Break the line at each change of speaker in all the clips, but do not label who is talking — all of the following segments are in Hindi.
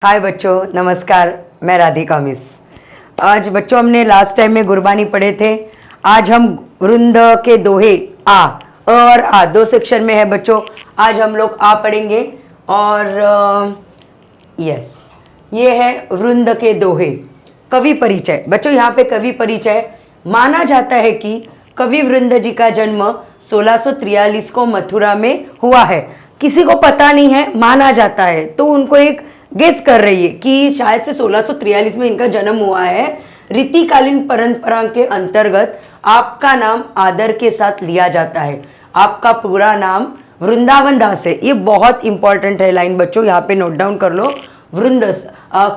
हाय बच्चों, नमस्कार। मैं राधिका मिस। आज बच्चों हमने लास्ट टाइम में गुरबानी पढ़े थे। आज हम वृंद के दोहे आ और आ दो सेक्शन में है बच्चों। आज हम लोग आ पढ़ेंगे और यस, ये है वृंद के दोहे। कवि परिचय बच्चों, यहाँ पे कवि परिचय माना जाता है कि कवि वृंद जी का जन्म 1643 को मथुरा में हुआ है। किसी को पता नहीं है, माना जाता है, तो उनको एक गेस कर रही है कि शायद से 1643 में इनका जन्म हुआ है। रीतिकालीन परंपरा के अंतर्गत आपका नाम आदर के साथ लिया जाता है। आपका पूरा नाम वृंदावन दास है। ये बहुत इंपॉर्टेंट है लाइन बच्चों, यहाँ पे नोट डाउन कर लो। वृंद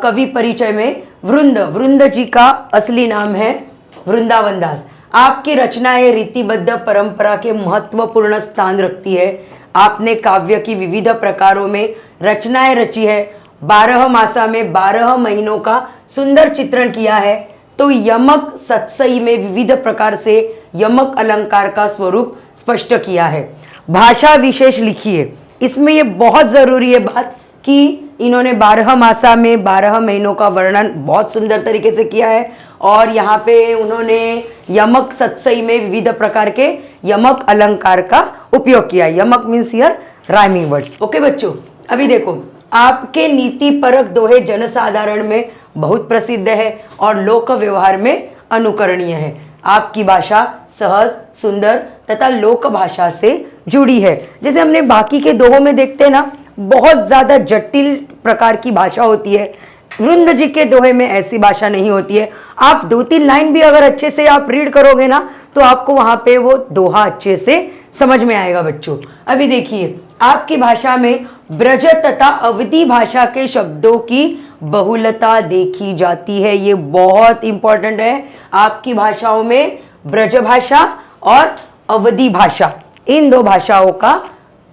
कवि परिचय में वृंद जी का असली नाम है वृंदावन दास। आपकी रचनाएं रीतिबद्ध परंपरा के महत्वपूर्ण स्थान रखती है। आपने काव्य की विविध प्रकारों में रचनाएं रची है। 12 मासा में 12 महीनों का सुंदर चित्रण किया है। तो यमक सत्सई में विविध प्रकार से यमक अलंकार का स्वरूप स्पष्ट किया है। भाषा विशेष लिखी है। इसमें ये बहुत जरूरी है बात कि इन्होंने 12 मासा में 12 महीनों का वर्णन बहुत सुंदर तरीके से किया है। और यहाँ पे उन्होंने यमक सत्सई में विविध प्रकार के यमक अलंकार का उपयोग किया है। यमक means here rhyming words. Okay बच्चों, अभी देखो, आपके नीति परक दोहे जनसाधारण में बहुत प्रसिद्ध है और लोक व्यवहार में अनुकरणीय है। आपकी भाषा सहज, सुंदर तथा लोक भाषा से जुड़ी है। जैसे हमने बाकी के दोहों में देखते हैं ना, बहुत ज्यादा जटिल प्रकार की भाषा होती है। वृंद जी के दोहे में ऐसी भाषा नहीं होती है। आप 2-3 लाइन भी अगर अच्छे से आप रीड करोगे ना, तो आपको वहां पे वो दोहा अच्छे से समझ में आएगा बच्चों। अभी देखिए, आपकी भाषा में ब्रज तथा अवधी भाषा के शब्दों की बहुलता देखी जाती है। ये बहुत इंपॉर्टेंट है। आपकी भाषाओं में ब्रज भाषा और अवधी भाषा, इन दो भाषाओं का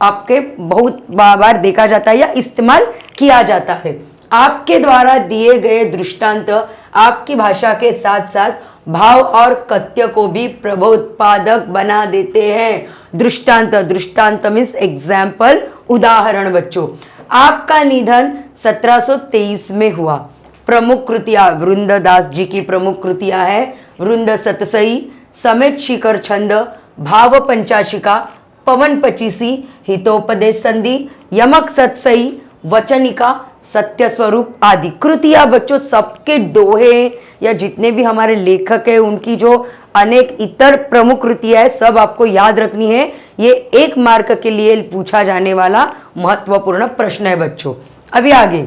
आपके बहुत बार देखा जाता है या इस्तेमाल किया जाता है। आपके द्वारा दिए गए दृष्टांत आपकी भाषा के साथ साथ भाव और कथ्य को भी प्रबोधपादक बना देते हैं। दृष्टांत मीन्स एग्जाम्पल, उदाहरण बच्चों। आपका निधन 1723 में हुआ। प्रमुख कृतियां वृंददास जी की प्रमुख कृतियां है वृंद सतसई, समेत शिखर छंद, भाव पंचाशिका, पवन पचीसी, हितोपदेश संधि, यमक सतसई, वचनिका, सत्य स्वरूप आदि कृतियां बच्चों। सबके दोहे या जितने भी हमारे लेखक है उनकी जो अनेक इतर प्रमुख कृतियां है, सब आपको याद रखनी है। ये 1 मार्क के लिए पूछा जाने वाला महत्वपूर्ण प्रश्न है बच्चों। अभी आगे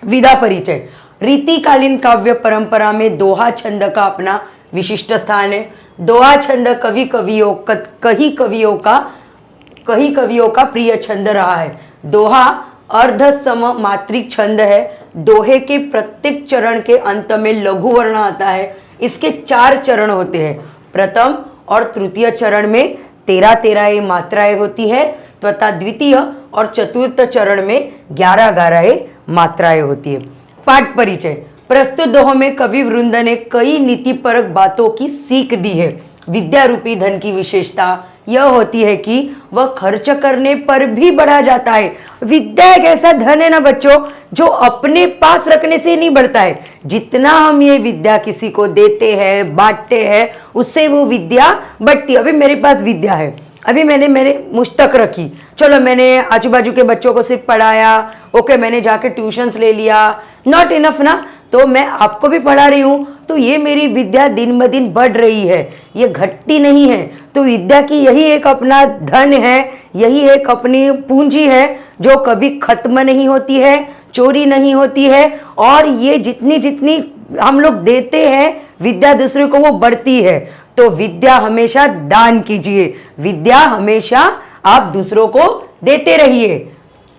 विधा परिचय। रीतिकालीन काव्य परंपरा में दोहा छंद का अपना विशिष्ट स्थान है। दोहा छंद कई कवियों का प्रिय छंद रहा है। दोहा अर्ध सम मात्रिक छंद है। दोहे के प्रत्येक चरण के अंत में लघु वर्ण आता है। इसके 4 चरण होते हैं। प्रथम और तृतीय चरण में 13 मात्राएं होती है तथा द्वितीय और चतुर्थ चरण में 11 मात्राएं होती है। पाठ परिचय। प्रस्तुत दोहों में कवि वृंद ने कई नीतिपरक बातों की सीख दी है। विद्या रूपी धन की विशेषता यह होती है कि वह खर्च करने पर भी बढ़ा जाता है। विद्या एक ऐसा धन है ना बच्चों, जो अपने पास रखने से नहीं बढ़ता है। जितना हम ये विद्या किसी को देते हैं, बांटते हैं, उससे वो विद्या बढ़ती है। अभी मेरे पास विद्या है, अभी मैंने मुझ तक रखी, चलो मैंने आजू बाजू के बच्चों को सिर्फ पढ़ाया, ओके, मैंने जाके ट्यूशन्स ले लिया, नॉट इनफ ना, तो मैं आपको भी पढ़ा रही हूँ, तो ये मेरी विद्या दिन ब दिन बढ़ रही है, ये घटती नहीं है। तो विद्या की यही एक अपना धन है, यही एक अपनी पूंजी है जो कभी खत्म नहीं होती है, चोरी नहीं होती है। और ये जितनी जितनी हम लोग देते हैं विद्या दूसरे को, वो बढ़ती है। तो विद्या हमेशा दान कीजिए, विद्या हमेशा आप दूसरों को देते रहिए।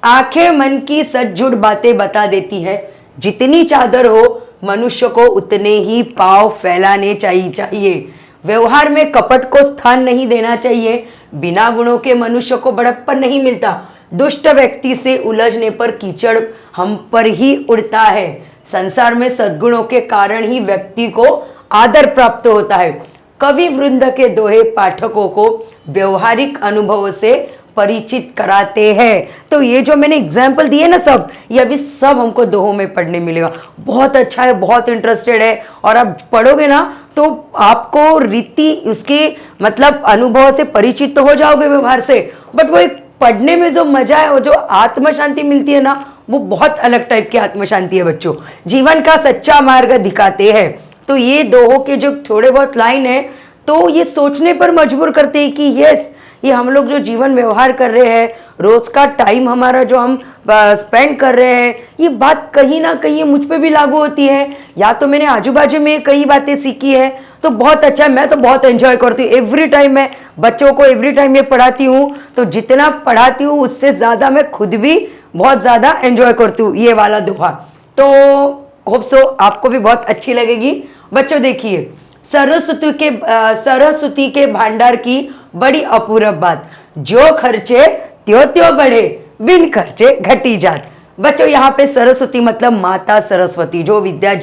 आंखें मन की सचझूठ बातें बता देती है। जितनी चादर हो मनुष्य को उतने ही पांव फैलाने चाहिए। व्यवहार में कपट को स्थान नहीं देना चाहिए। बिना गुणों के मनुष्य को बड़प्पन नहीं मिलता। दुष्ट व्यक्ति से उलझने पर कीचड़ हम पर ही उड़ता है। संसार में सद्गुणों के कारण ही व्यक्ति को आदर प्राप्त होता है। कवि वृंद के दोहे पाठकों को व्यवहारिक अनुभव से परिचित कराते हैं। तो ये जो मैंने एग्जाम्पल दिए ना सब, ये अभी सब हमको दोहों में पढ़ने मिलेगा। बहुत अच्छा है, बहुत इंटरेस्टेड है, और आप पढ़ोगे ना तो आपको रीति उसके मतलब अनुभव से परिचित तो हो जाओगे व्यवहार से, बट वो एक पढ़ने में जो मजा है, वो जो आत्म शांति मिलती है ना, वो बहुत अलग टाइप की आत्म शांति है बच्चों। जीवन का सच्चा मार्ग दिखाते हैं। तो ये दोहों के जो थोड़े बहुत लाइन है, तो ये सोचने पर मजबूर करते हैं कि यस, ये हम लोग जो जीवन व्यवहार कर रहे हैं, रोज का टाइम हमारा जो हम स्पेंड कर रहे हैं, ये बात कहीं ना कहीं मुझ पे भी लागू होती है, या तो मैंने आजू बाजू में कई बातें सीखी है, तो बहुत अच्छा है। मैं तो बहुत एंजॉय करती हूँ एवरी टाइम, मैं बच्चों को एवरी टाइम ये पढ़ाती हूँ, तो जितना पढ़ाती हूँ उससे ज़्यादा मैं खुद भी बहुत ज़्यादा एंजॉय करती हूँ ये वाला दोहा। तो होप सो आपको भी बहुत अच्छी लगेगी। बच्चों देखिए, सरस्वती के भंडार की बड़ी अपूर्व बात, जो खर्चे त्यों त्यों बढ़े, बिन खर्चे घटी जात। बच्चों यहाँ पे सरस्वती मतलब माता सरस्वती, जो विद्या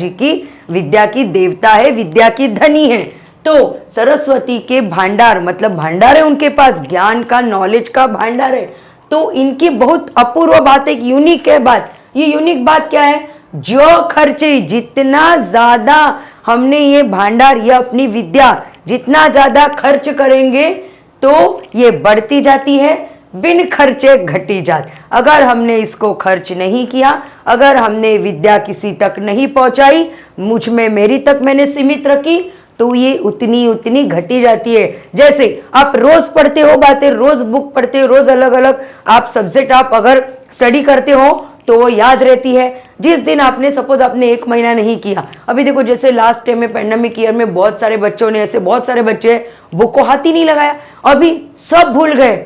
की देवता है, विद्या की धनी है। तो सरस्वती के भंडार मतलब भंडार है उनके पास, ज्ञान का, नॉलेज का भंडार है। तो इनकी बहुत अपूर्व बात, एक यूनिक है बात। ये यूनिक बात क्या है? जो खर्चे, जितना ज्यादा हमने ये भंडार या अपनी विद्या जितना ज्यादा खर्च करेंगे तो ये बढ़ती जाती है, बिन खर्चे घटी जात। अगर हमने इसको खर्च नहीं किया, अगर हमने विद्या किसी तक नहीं पहुंचाई, मुझ में मेरी तक मैंने सीमित रखी, तो ये उतनी उतनी घटी जाती है। जैसे आप रोज पढ़ते हो बातें, रोज बुक पढ़ते हो, रोज अलग अलग आप सब्जेक्ट आप अगर स्टडी करते हो तो वो याद रहती है। जिस दिन आपने सपोज आपने 1 महीना नहीं किया, अभी देखो जैसे लास्ट टाइम में पेंडेमिक ईयर में बहुत सारे बच्चों ने, ऐसे बहुत सारे बच्चे बुक को हाथ ही नहीं लगाया, अभी सब भूल गए।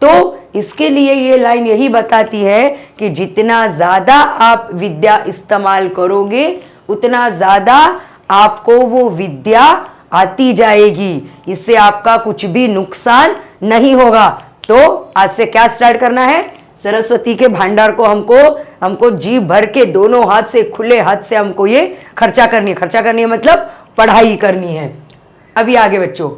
तो इसके लिए ये लाइन यही बताती है कि जितना ज्यादा आप विद्या इस्तेमाल करोगे, उतना ज्यादा आपको वो विद्या आती जाएगी, इससे आपका कुछ भी नुकसान नहीं होगा। तो आज से क्या स्टार्ट करना है? सरस्वती के भंडार को हमको जी भर के, दोनों हाथ से, खुले हाथ से हमको ये खर्चा करनी है मतलब पढ़ाई करनी है। अभी आगे बच्चों,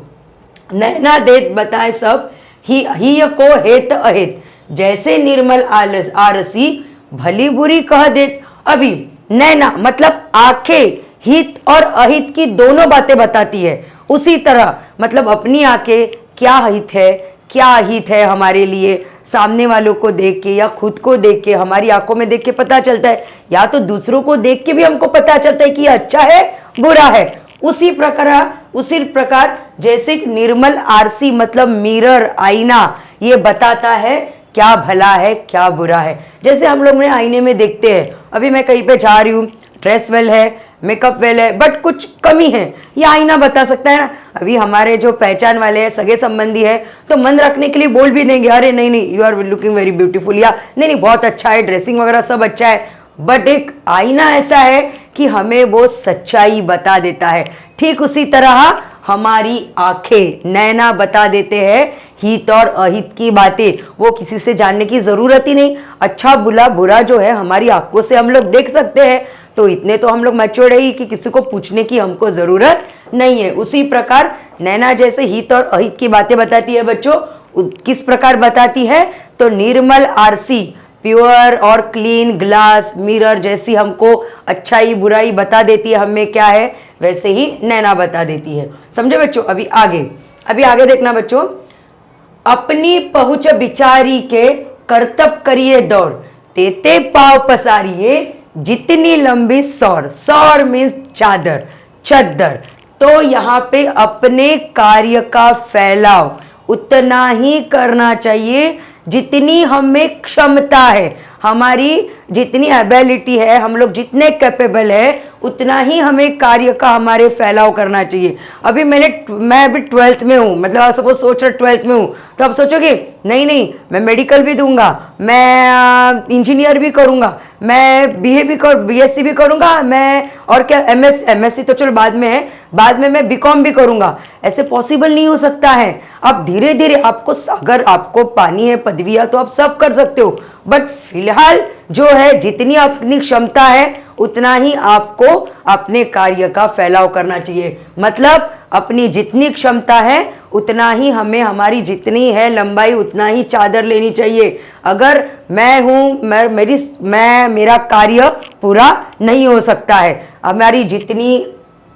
नैना देत बताए सब, ही को हेत अहित, जैसे निर्मल आरसी, भली बुरी कह देत। अभी नैना मतलब आंखें हित और अहित की दोनों बातें बताती है। उसी तरह मतलब अपनी आंखें क्या हित है, क्या अहित है हमारे लिए, सामने वालों को देख के या खुद को देख के, हमारी आंखों में देख के पता चलता है, या तो दूसरों को देख के भी हमको पता चलता है कि अच्छा है बुरा है। उसी प्रकार जैसे निर्मल आरसी मतलब मिरर, आईना, ये बताता है क्या भला है क्या बुरा है। जैसे हम लोग आईने में देखते हैं, अभी मैं कहीं पे जा रही हूँ, ड्रेस वेल है, मेकअप वेल है, बट कुछ कमी है, ये आईना बता सकता है ना। अभी हमारे जो पहचान वाले हैं, सगे संबंधी है, तो मन रखने के लिए बोल भी देंगे, अरे नहीं you are looking very beautiful, या नहीं बहुत अच्छा है, ड्रेसिंग वगैरह सब अच्छा है। बट एक आईना ऐसा है कि हमें वो सच्चाई बता देता है। ठीक उसी तरह हमारी आंखें, नैना बता देते हैं हित और अहित की बातें, वो किसी से जानने की जरूरत ही नहीं। अच्छा बुरा जो है हमारी आंखों से हम लोग देख सकते हैं, तो इतने तो हम लोग मैच्योर्ड है ही कि किसी को पूछने की हमको जरूरत नहीं है। उसी प्रकार नैना जैसे हित और अहित की बातें बताती है बच्चों, किस प्रकार बताती है? तो निर्मल आरसी, प्योर और क्लीन ग्लास, मिरर जैसी हमको अच्छाई बुराई बता देती है हमें क्या है, वैसे ही नैना बता देती है। समझे बच्चों? अभी आगे देखना बच्चों, अपनी पहुंच बिचारी के करतब करिए दौड़, तेते पाव पसारिए, जितनी लंबी सौर मीन्स चादर, चद्दर। तो यहाँ पे अपने कार्य का फैलाव उतना ही करना चाहिए जितनी हमें क्षमता है, हमारी जितनी एबिलिटी है, हम लोग जितने कैपेबल है, उतना ही हमें कार्य का हमारे फैलाव करना चाहिए। अभी मैं अभी 12th में हूँ, मतलब आप सपोज सोच रहे 12th में हूँ, तो आप सोचोगे नहीं मैं मेडिकल भी दूंगा, मैं इंजीनियर भी करूंगा, मैं बीएससी भी करूंगा, मैं और क्या एमएससी तो चलो बाद में है, बाद में मैं बीकॉम भी करूंगा। ऐसे पॉसिबल नहीं हो सकता है। आप धीरे धीरे, आपको अगर आपको पानी है, पदवियां, तो आप सब कर सकते हो, बट फिलहाल जो है जितनी अपनी क्षमता है उतना ही आपको अपने कार्य का फैलाव करना चाहिए। मतलब अपनी जितनी क्षमता है उतना ही हमें हमारी जितनी है लंबाई उतना ही चादर लेनी चाहिए। अगर मैं हूँ मेरा कार्य पूरा नहीं हो सकता है, हमारी जितनी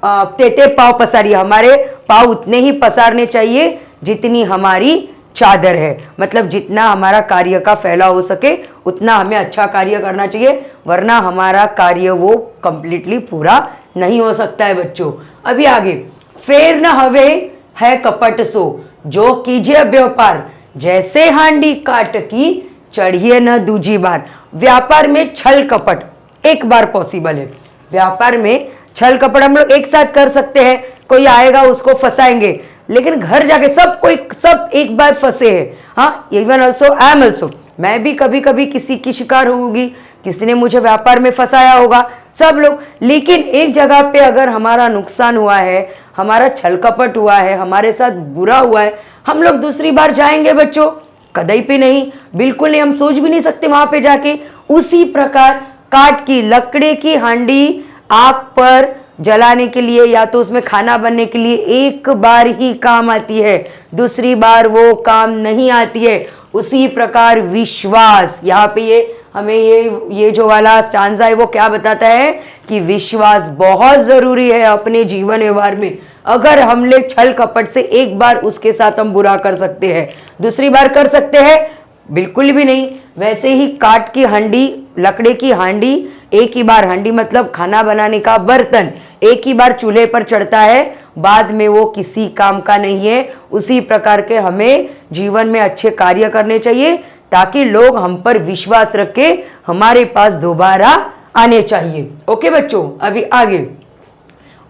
तेते पाँव पसारिए, हमारे पाँव उतने ही पसारने चाहिए जितनी हमारी चादर है। मतलब जितना हमारा कार्य का फैला हो सके उतना हमें अच्छा कार्य करना चाहिए, वरना हमारा कार्य वो कंप्लीटली पूरा नहीं हो सकता है बच्चों। अभी आगे, फेर न हवे है कपट सो, जो कीजिए व्यापार, जैसे हांडी काट की चढ़िए न दूजी बार। व्यापार में छल कपट एक बार पॉसिबल है। व्यापार में छल कपट हम लोग एक साथ कर सकते हैं, कोई आएगा उसको फंसाएंगे, लेकिन घर जाके सब एक बार फंसे हैं। हाँ, even also I am also, मैं भी कभी कभी किसी की शिकार होगी, किसी ने मुझे व्यापार में फंसाया होगा, सब लोग। लेकिन एक जगह पे अगर हमारा नुकसान हुआ है, हमारा छल कपट हुआ है, हमारे साथ बुरा हुआ है, हम लोग दूसरी बार जाएंगे बच्चों? कदाई पे नहीं, बिल्कुल नहीं, हम सोच भी नहीं सकते वहां पे जाके। उसी प्रकार काठ की लकड़ी की हांडी आग पर जलाने के लिए या तो उसमें खाना बनने के लिए एक बार ही काम आती है, दूसरी बार वो काम नहीं आती है। उसी प्रकार विश्वास, यहाँ पे हमें ये जो वाला स्टांजा है वो क्या बताता है कि विश्वास बहुत जरूरी है अपने जीवन व्यवहार में। अगर हम लोग छल कपट से एक बार उसके साथ हम बुरा कर सकते हैं, दूसरी बार कर सकते हैं? बिल्कुल भी नहीं। वैसे ही काठ की हांडी, लकड़ी की हांडी, एक ही बार, हांडी मतलब खाना बनाने का बर्तन, एक ही बार चूल्हे पर चढ़ता है, बाद में वो किसी काम का नहीं है। उसी प्रकार के हमें जीवन में अच्छे कार्य करने चाहिए ताकि लोग हम पर विश्वास रख के हमारे पास दोबारा आने चाहिए। ओके बच्चों, अभी आगे,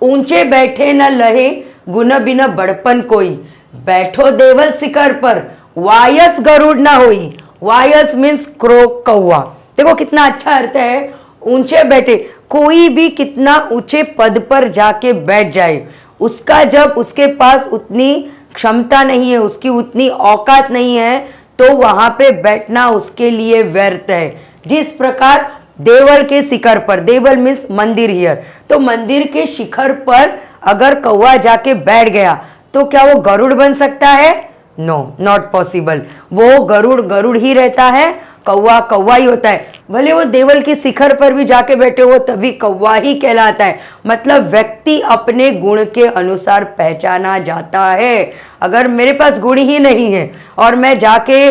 ऊंचे बैठे न लहे गुण बिन बड़पन कोई, बैठो देवल शिखर पर वायस गरुड़ ना होई। वायस मीन्स क्रो, कौवा। देखो कितना अच्छा अर्थ है, ऊंचे बैठे, कोई भी कितना ऊंचे पद पर जाके बैठ जाए, उसका जब उसके पास उतनी क्षमता नहीं है, उसकी उतनी औकात नहीं है, तो वहां पे बैठना उसके लिए व्यर्थ है। जिस प्रकार देवल के शिखर पर, देवल मीन्स मंदिर हियर, तो मंदिर के शिखर पर अगर कौवा जाके बैठ गया तो क्या वो गरुड़ बन सकता है? No, not possible. वो गरुड़ ही रहता है, कौवा कौवा ही होता है। भले वो देवल की शिखर पर भी जाके बैठे हो तभी कौवा ही कहलाता है। मतलब व्यक्ति अपने गुण के अनुसार पहचाना जाता है। अगर मेरे पास गुण ही नहीं है और मैं जाके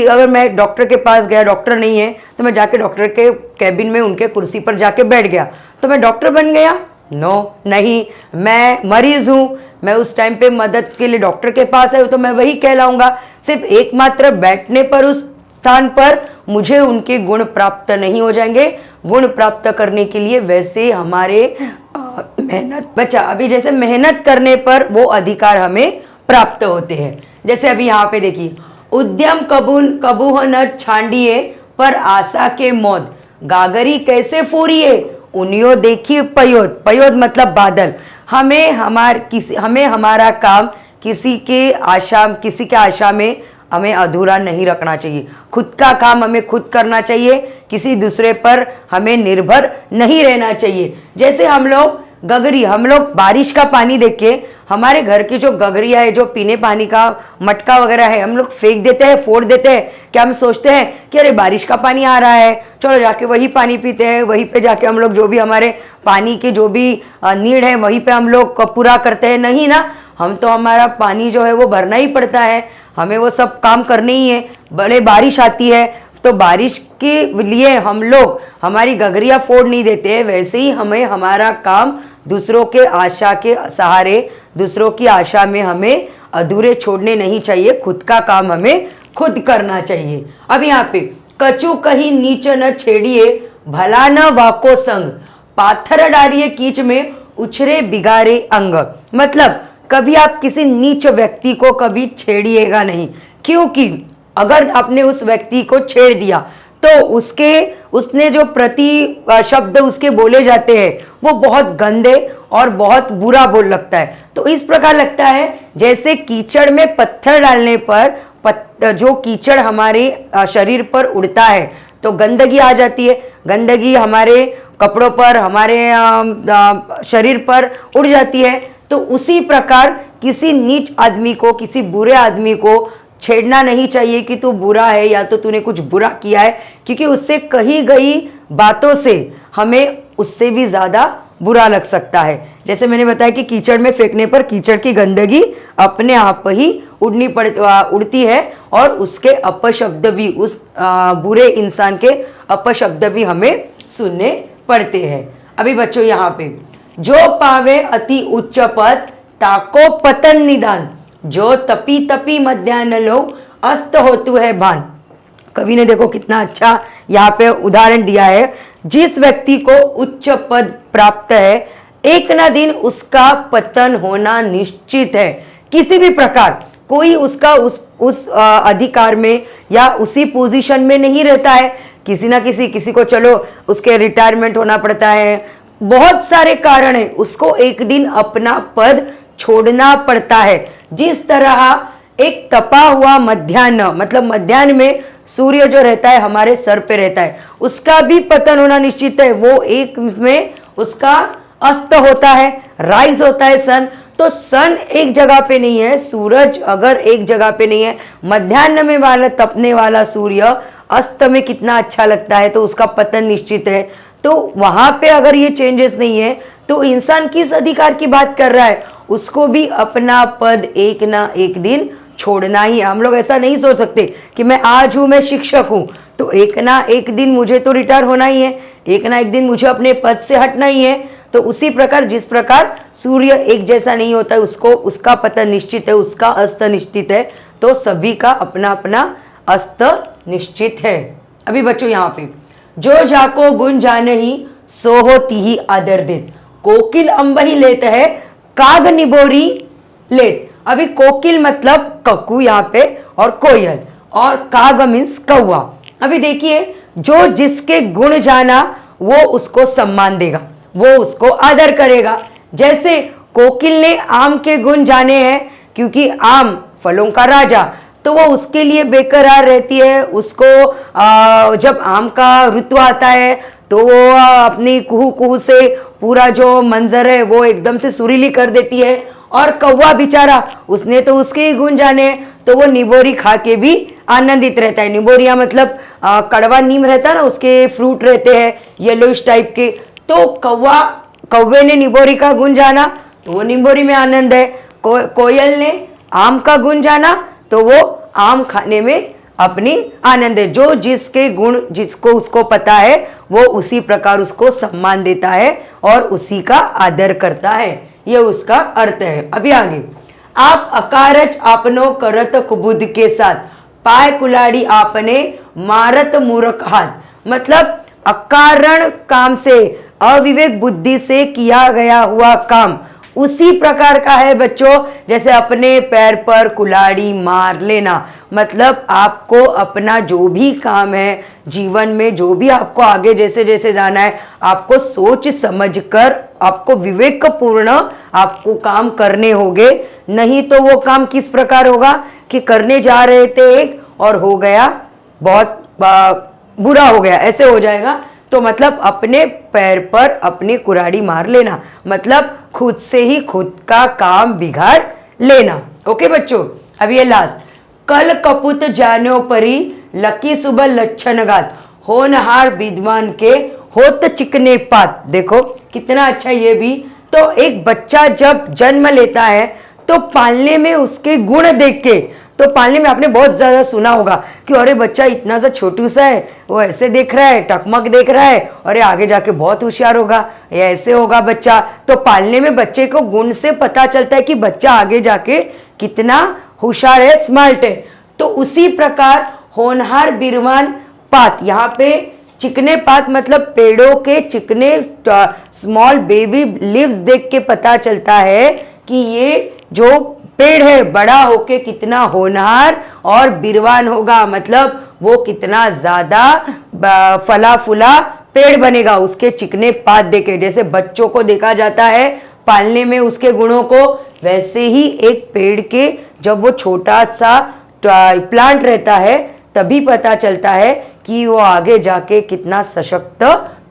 अगर मैं डॉक्टर के पास गया, डॉक्टर नहीं है, तो मैं जाके डॉक्टर के कैबिन में उनके कुर्सी पर जाके बैठ गया, तो मैं डॉक्टर बन गया? नो, नहीं। मैं मरीज हूं, मैं उस टाइम पे मदद के लिए डॉक्टर के पास आया तो मैं वही कहलाऊंगा। सिर्फ एकमात्र बैठने पर उस स्थान पर मुझे उनके गुण प्राप्त नहीं हो जाएंगे। गुण प्राप्त करने के लिए वैसे हमारे मेहनत बचा, अभी जैसे मेहनत करने पर वो अधिकार हमें प्राप्त होते हैं। जैसे अभी यहाँ पे देखिए, उद्यम कबूह न छांडिए पर आशा के मौत, गागरी कैसे फूरिए उनियो देखिए पयोद। पयोद मतलब बादल। हमें हमारा काम किसी के आशा में हमें अधूरा नहीं रखना चाहिए। खुद का काम हमें खुद करना चाहिए, किसी दूसरे पर हमें निर्भर नहीं रहना चाहिए। जैसे हम लोग बारिश का पानी देख के हमारे घर की जो गगरिया है, जो पीने पानी का मटका वगैरह है, हम लोग फेंक देते हैं, फोड़ देते हैं। क्या हम सोचते हैं कि अरे बारिश का पानी आ रहा है, चलो जाके वही पानी पीते हैं, वहीं पे जाके हम लोग जो भी हमारे पानी की जो भी नीड है वहीं पे हम लोग पूरा करते हैं? नहीं ना, हम तो हमारा पानी जो है वो भरना ही पड़ता है, हमें वो सब काम करने ही है। भले बारिश आती है तो बारिश के लिए हम लोग हमारी गगरिया फोड़ नहीं देते हैं, वैसे ही हमें हमारा काम दूसरों के आशा के सहारे, दूसरों की आशा में हमें अधूरे छोड़ने नहीं चाहिए। खुद का काम हमें खुद करना चाहिए। अब यहाँ पे, कछु कहीं नीच न छेड़िए भला न वाको संग, पाथर डालिए कीच में उछरे बिगाड़े अंग। मतलब कभी आप किसी नीच व्यक्ति को कभी छेड़िएगा नहीं, क्योंकि अगर आपने उस व्यक्ति को छेड़ दिया तो उसने जो प्रति शब्द उसके बोले जाते हैं वो बहुत गंदे और बहुत बुरा बोल लगता है। तो इस प्रकार लगता है जैसे कीचड़ में पत्थर डालने पर जो कीचड़ हमारे शरीर पर उड़ता है तो गंदगी आ जाती है, गंदगी हमारे कपड़ों पर, हमारे शरीर पर उड़ जाती है। तो उसी प्रकार किसी नीच आदमी को, किसी बुरे आदमी को छेड़ना नहीं चाहिए कि तू बुरा है या तो तूने कुछ बुरा किया है, क्योंकि उससे कही गई बातों से हमें उससे भी ज़्यादा बुरा लग सकता है। जैसे मैंने बताया कि कीचड़ में फेंकने पर कीचड़ की गंदगी अपने आप ही उड़ती है और उसके अपशब्द भी, उस बुरे इंसान के अपशब्द भी हमें सुनने पड़ते हैं। अभी बच्चों यहाँ पे, जो पावे अति उच्च पद ताको पतन निदान, जो तपी तपी मध्यान्ह लो अस्त होतु है भान। कवि ने देखो कितना अच्छा यहाँ पे उदाहरण दिया है। जिस व्यक्ति को उच्च पद प्राप्त है, एक ना दिन उसका पतन होना निश्चित है। किसी भी प्रकार कोई उसका उस अधिकार में या उसी पोजीशन में नहीं रहता है। किसी ना किसी को चलो उसके रिटायरमेंट होना पड़ता है, बहुत सारे कारण है, उसको एक दिन अपना पद छोड़ना पड़ता है। जिस तरह एक तपा हुआ मध्याह्न, मतलब मध्याह्न में सूर्य जो रहता है हमारे सर पे रहता है, उसका भी पतन होना निश्चित है। वो एक में उसका अस्त होता है, राइज होता है सन। तो सन एक जगह पे नहीं है, सूरज अगर एक जगह पे नहीं है, मध्याह्न में वाला तपने वाला सूर्य अस्त में कितना अच्छा लगता है, तो उसका पतन निश्चित है। तो वहां पे अगर ये चेंजेस नहीं है तो इंसान किस अधिकार की बात कर रहा है? उसको भी अपना पद एक ना एक दिन छोड़ना ही है। हम लोग ऐसा नहीं सोच सकते कि मैं आज हूं, मैं शिक्षक हूं, तो एक ना एक दिन मुझे तो रिटायर होना ही है, एक ना एक दिन मुझे अपने पद से हटना ही है। तो उसी प्रकार जिस प्रकार सूर्य एक जैसा नहीं होता है, उसको उसका पतन निश्चित है, उसका अस्त निश्चित है, तो सभी का अपना अपना अस्त निश्चित है। अभी बच्चों यहाँ पे, जो जाको गुण जानही सो होती ही आदर देत, कोकिल अंबही लेत है काग निबोरी लेत। अभी कोकिल मतलब कक्कू यहाँ पे, और कोयल, और काग मीन्स कौवा। अभी देखिए, जो जिसके गुण जाना वो उसको सम्मान देगा, वो उसको आदर करेगा। जैसे कोकिल ने आम के गुण जाने हैं, क्योंकि आम फलों का राजा, तो वो उसके लिए बेकरार रहती है। उसको जब आम का ऋतु आता है तो वो अपनी कुहू कुहू से पूरा जो मंजर है वो एकदम से सुरीली कर देती है। और कौवा बेचारा, उसने तो उसके ही गुण जाने, तो वो निबोरी खा के भी आनंदित रहता है। निबोरिया मतलब कड़वा नीम रहता है ना, उसके फ्रूट रहते हैं येलोइश टाइप के। तो कौवे ने निबोरी का गुण जाना तो वो निबोरी में आनंद है। कोयल ने आम का गुण जाना तो वो आम खाने में अपनी आनंद है। जो जिसके गुण जिसको उसको पता है वो उसी प्रकार उसको सम्मान देता है और उसी का आदर करता है, ये उसका अर्थ है। अभी आगे, आप अकारच आपनो करत कुबुद के साथ, पाय कुलाड़ी आपने मारत मूर्ख हाथ। मतलब अकारण काम से, अविवेक बुद्धि से किया गया हुआ काम उसी प्रकार का है बच्चों, जैसे अपने पैर पर कुल्हाड़ी मार लेना। मतलब आपको अपना जो भी काम है जीवन में, जो भी आपको आगे जैसे जैसे जाना है, आपको सोच समझकर, आपको विवेकपूर्ण आपको काम करने होंगे। नहीं तो वो काम किस प्रकार होगा कि करने जा रहे थे एक और हो गया बहुत बुरा हो गया, ऐसे हो जाएगा। तो मतलब अपने पैर पर अपनी कुल्हाड़ी मार लेना, मतलब खुद से ही खुद का काम बिगाड़ लेना। ओके बच्चों, अब ये लास्ट, कल कपूत जानो परी लकी सुबह लच्छन गात, होनहार विद्वान के होत चिकने पात। देखो कितना अच्छा ये भी। तो एक बच्चा जब जन्म लेता है तो पालने में उसके गुण देख के, तो पालने में आपने बहुत ज्यादा सुना होगा कि अरे बच्चा इतना सा छोटू सा है, वो ऐसे देख रहा है, टकमक देख रहा है, अरे आगे जाके बहुत होशियार होगा, ये ऐसे होगा बच्चा। तो पालने में बच्चे को गुण से पता चलता है कि बच्चा आगे जाके कितना होशियार है, स्मार्ट है। तो उसी प्रकार होनहार बिरवान पात, यहाँ पे चिकने पात मतलब पेड़ों के चिकने स्मॉल बेबी लीव्स देख के पता चलता है कि ये जो पेड़ है बड़ा होके कितना होनहार और बिरवान होगा, मतलब वो कितना ज्यादा फला फूला पेड़ बनेगा उसके चिकने पात देखे। जैसे बच्चों को देखा जाता है पालने में उसके गुणों को, वैसे ही एक पेड़ के जब वो छोटा सा प्लांट रहता है तभी पता चलता है कि वो आगे जाके कितना सशक्त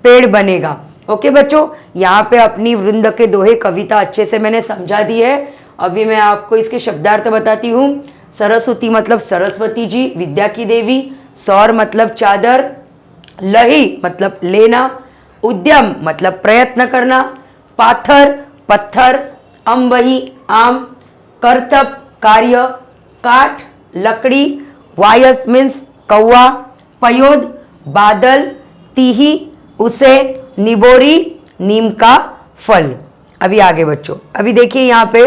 पेड़ बनेगा। ओके बच्चों, यहाँ पे अपनी वृंद के दोहे कविता अच्छे से मैंने समझा दी है। अभी मैं आपको इसके शब्दार्थ बताती हूँ। सरस्वती मतलब सरस्वती जी, विद्या की देवी। सौर मतलब चादर। लही मतलब लेना। उद्यम मतलब प्रयत्न करना। पाथर पत्थर। अम्बही आम। कर्तव्य कार्य। काठ लकड़ी। वायस मीन्स कौवा। पयोद बादल। तीही उसे। निबोरी नीम का फल। अभी आगे बच्चों, अभी देखिए यहाँ पे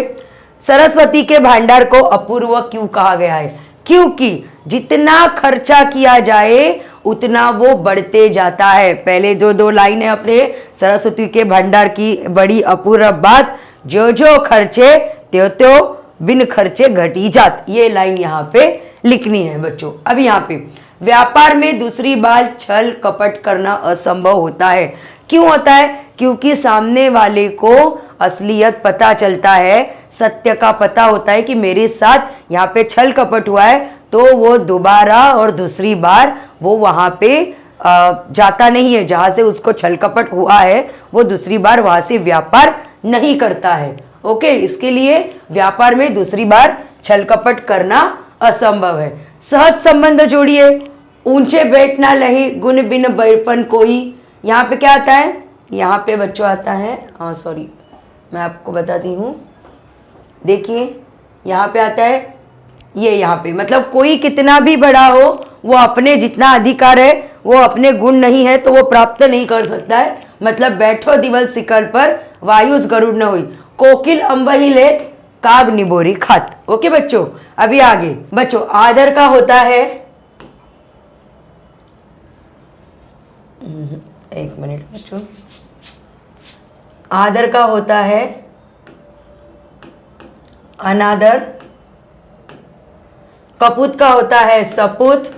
सरस्वती के भंडार को अपूर्व क्यों कहा गया है? क्योंकि जितना खर्चा किया जाए उतना वो बढ़ते जाता है। पहले जो दो लाइन है अपने सरस्वती के भंडार की बड़ी अपूर्व बात, जो जो खर्चे त्यो त्यो बिन खर्चे घटी जात, ये लाइन यहाँ पे लिखनी है बच्चों। अब यहाँ पे व्यापार में दूसरी बार छल कपट करना असंभव होता है। क्यों होता है? क्योंकि सामने वाले को असलियत पता चलता है, सत्य का पता होता है कि मेरे साथ यहाँ पे छल कपट हुआ है, तो वो दोबारा और दूसरी बार वो वहां पे जाता नहीं है। जहां से उसको छल कपट हुआ है वो दूसरी बार वहां से व्यापार नहीं करता है। ओके, इसके लिए व्यापार में दूसरी बार छल कपट करना असंभव है। सहज संबंध जोड़िए। ऊंचे बैठना लही गुण बिन बैरपन कोई। यहाँ पे क्या आता है? यहाँ पे बच्चों आता है, सॉरी मैं आपको बताती हूँ, देखिए यहाँ पे आता है ये, यहाँ पे मतलब कोई कितना भी बड़ा हो वो अपने जितना अधिकार है वो अपने गुण नहीं है तो वो प्राप्त नहीं कर सकता है। मतलब बैठो दिवल शिखर पर वायुस गरुड़ न हुई, कोकिल अंबही ले काग निबोरी खात। ओके बच्चों, अभी आगे बच्चों आदर का होता है, एक मिनट बच्चों, आदर का होता है अनादर। कपूत का होता है सपूत।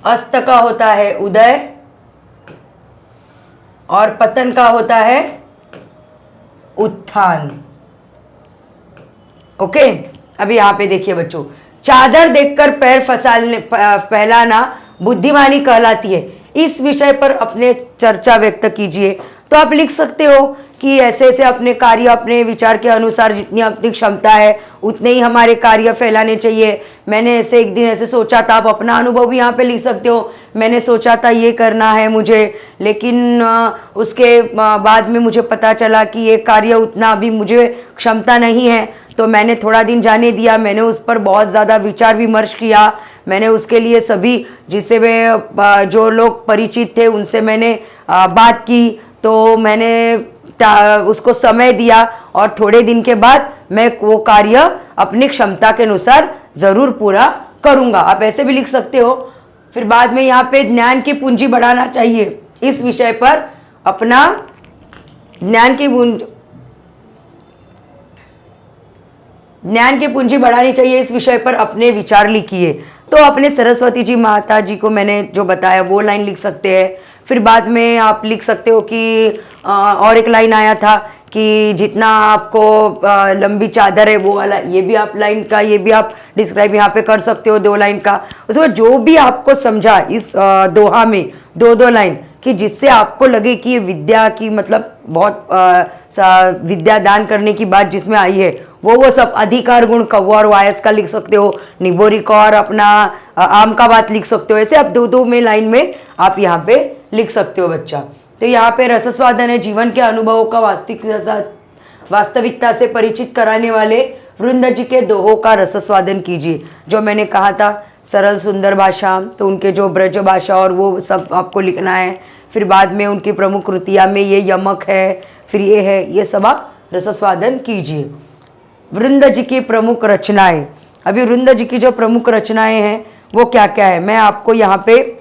अस्त का होता है उदय और पतन का होता है उत्थान। ओके, अभी यहां पे देखिए बच्चों, चादर देखकर पैर फैलाना बुद्धिमानी कहलाती है। इस विषय पर अपने चर्चा व्यक्त कीजिए। तो आप लिख सकते हो कि ऐसे ऐसे अपने कार्य अपने विचार के अनुसार जितनी अपनी क्षमता है उतने ही हमारे कार्य फैलाने चाहिए। मैंने ऐसे एक दिन ऐसे सोचा था, आप अपना अनुभव भी यहाँ पे लिख सकते हो। मैंने सोचा था ये करना है मुझे, लेकिन उसके बाद में मुझे पता चला कि ये कार्य उतना अभी मुझे क्षमता नहीं है, तो मैंने थोड़ा दिन जाने दिया। मैंने उस पर बहुत ज़्यादा विचार विमर्श किया। मैंने उसके लिए सभी जिससे मैं जो लोग परिचित थे उनसे मैंने बात की, तो मैंने उसको समय दिया और थोड़े दिन के बाद मैं वो कार्य अपनी क्षमता के अनुसार ज़रूर पूरा करूँगा। आप ऐसे भी लिख सकते हो। फिर बाद में यहाँ पे ज्ञान की पूंजी बढ़ाना चाहिए। इस विषय पर अपना ज्ञान की पूंजी बढ़ानी चाहिए, इस विषय पर अपने विचार लिखिए। तो अपने सरस्वती जी माता जी को मैंने जो बताया वो लाइन लिख सकते हैं। फिर बाद में आप लिख सकते हो कि और एक लाइन आया था कि जितना आपको लंबी चादर है वो वाला, ये भी आप लाइन का ये भी आप डिस्क्राइब यहाँ पे कर सकते हो 2 लाइन का। उसके बाद जो भी आपको समझा इस दोहा में 2-2 लाइन, कि जिससे आपको लगे कि ये विद्या की मतलब बहुत विद्या दान करने की बात जिसमें आई है, वो सब अधिकार गुण कौवा और वायस का लिख सकते हो, निबोरी का और अपना आम का बात लिख सकते हो। ऐसे आप 2-2 में लाइन में आप यहाँ पे लिख सकते हो बच्चा। तो यहाँ पे रसस्वादन है, जीवन के अनुभवों का वास्तविकता से परिचित कराने वाले वृंद जी के दोहों का रसस्वादन कीजिए। जो मैंने कहा था सरल सुंदर भाषा, तो उनके जो ब्रज भाषा और वो सब आपको लिखना है। फिर बाद में उनकी प्रमुख कृतियाँ में ये यमक है, फिर ये है, ये सब आप रसस्वादन कीजिए। वृंद जी की प्रमुख रचनाएं, अभी वृंद जी की जो प्रमुख रचनाएं हैं वो क्या क्या है, मैं आपको यहाँ पे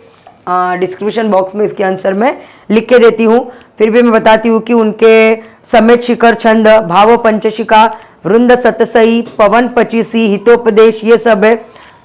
डिस्क्रिप्शन बॉक्स में इसके आंसर में लिख के देती हूँ। फिर भी मैं बताती हूँ कि उनके समेत शिखर छंद, भाव पंचशिका, वृंद सतसई, पवन पचीसी, हितोपदेश, ये सब है।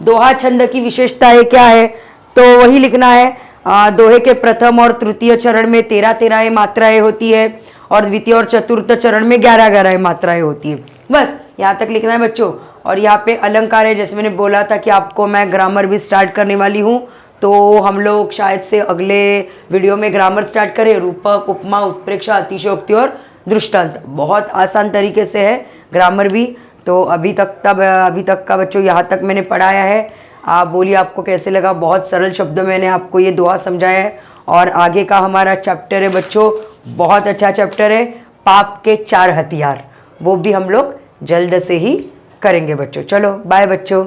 दोहा छंद की विशेषताएं क्या है, तो वही लिखना है। दोहे के प्रथम और तृतीय चरण में 13-13 मात्राएं होती है और द्वितीय और चतुर्थ चरण में 11-11 मात्राएं होती है। बस यहाँ तक लिखना है बच्चों। और यहाँ पे अलंकार है, जैसे मैंने बोला था कि आपको मैं ग्रामर भी स्टार्ट करने वाली हूँ, तो हम लोग शायद से अगले वीडियो में ग्रामर स्टार्ट करें। रूपक, उपमा, उत्प्रेक्षा, अतिशयोक्ति और दृष्टांत बहुत आसान तरीके से है, ग्रामर भी। तो अभी तक का बच्चों यहाँ तक मैंने पढ़ाया है। आप बोलिए आपको कैसे लगा। बहुत सरल शब्दों में मैंने आपको ये दुआ समझाया है। और आगे का हमारा चैप्टर है बच्चों, बहुत अच्छा चैप्टर है, पाप के 4 हथियार। वो भी हम लोग जल्द से ही करेंगे बच्चों। चलो बाय बच्चों।